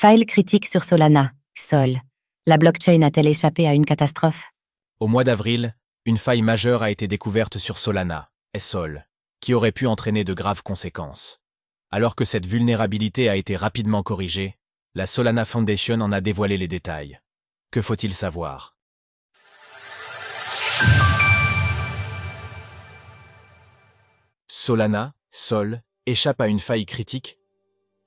Faille critique sur Solana, Sol. La blockchain a-t-elle échappé à une catastrophe? Au mois d'avril, une faille majeure a été découverte sur Solana, Sol, qui aurait pu entraîner de graves conséquences. Alors que cette vulnérabilité a été rapidement corrigée, la Solana Foundation en a dévoilé les détails. Que faut-il savoir? Solana, Sol, échappe à une faille critique.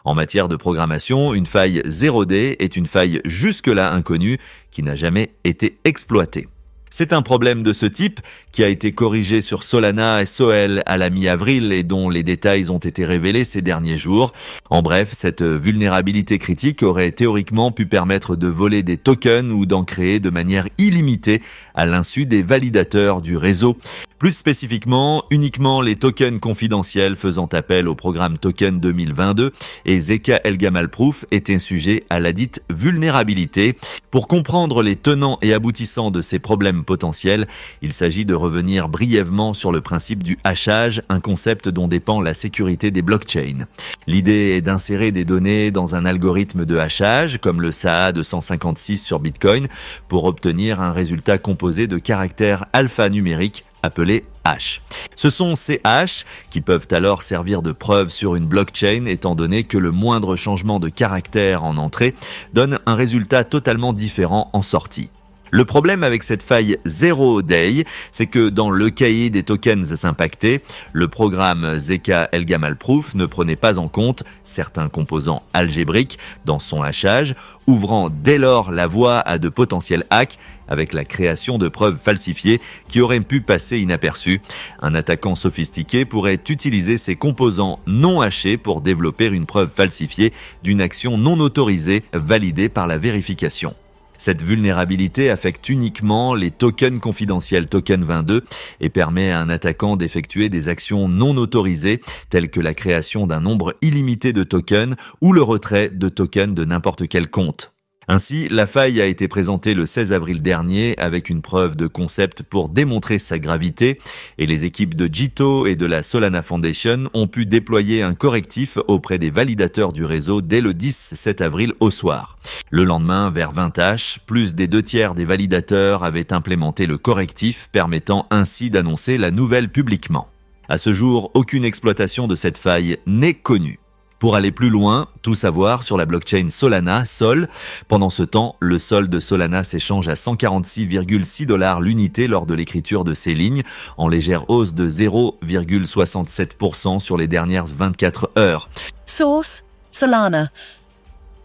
En matière de programmation, une faille 0D est une faille jusque-là inconnue qui n'a jamais été exploitée. C'est un problème de ce type qui a été corrigé sur Solana et Sol à la mi-avril et dont les détails ont été révélés ces derniers jours. En bref, cette vulnérabilité critique aurait théoriquement pu permettre de voler des tokens ou d'en créer de manière illimitée à l'insu des validateurs du réseau. Plus spécifiquement, uniquement les tokens confidentiels faisant appel au programme Token 2022 et Zk Elgamal Proof étaient sujets à la dite vulnérabilité. Pour comprendre les tenants et aboutissants de ces problèmes potentiels, il s'agit de revenir brièvement sur le principe du hachage, un concept dont dépend la sécurité des blockchains. L'idée est d'insérer des données dans un algorithme de hachage, comme le SHA-256 sur Bitcoin, pour obtenir un résultat composé de caractères alphanumériques appelés hash. Ce sont ces hashes qui peuvent alors servir de preuve sur une blockchain étant donné que le moindre changement de caractère en entrée donne un résultat totalement différent en sortie. Le problème avec cette faille 0-day, c'est que dans le cahier des tokens impactés, le programme Zk Elgamal Proof ne prenait pas en compte certains composants algébriques dans son hachage, ouvrant dès lors la voie à de potentiels hacks avec la création de preuves falsifiées qui auraient pu passer inaperçues. Un attaquant sophistiqué pourrait utiliser ces composants non hachés pour développer une preuve falsifiée d'une action non autorisée validée par la vérification. Cette vulnérabilité affecte uniquement les tokens confidentiels Token 22 et permet à un attaquant d'effectuer des actions non autorisées telles que la création d'un nombre illimité de tokens ou le retrait de tokens de n'importe quel compte. Ainsi, la faille a été présentée le 16 avril dernier avec une preuve de concept pour démontrer sa gravité et les équipes de Jito et de la Solana Foundation ont pu déployer un correctif auprès des validateurs du réseau dès le 17 avril au soir. Le lendemain, vers 20h, plus des 2/3 des validateurs avaient implémenté le correctif permettant ainsi d'annoncer la nouvelle publiquement. À ce jour, aucune exploitation de cette faille n'est connue. Pour aller plus loin, tout savoir sur la blockchain Solana, Sol. Pendant ce temps, le Sol de Solana s'échange à 146,6 $ l'unité lors de l'écriture de ces lignes, en légère hausse de 0,67% sur les dernières 24 heures. Source, Solana.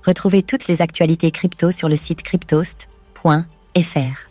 Retrouvez toutes les actualités crypto sur le site cryptost.fr.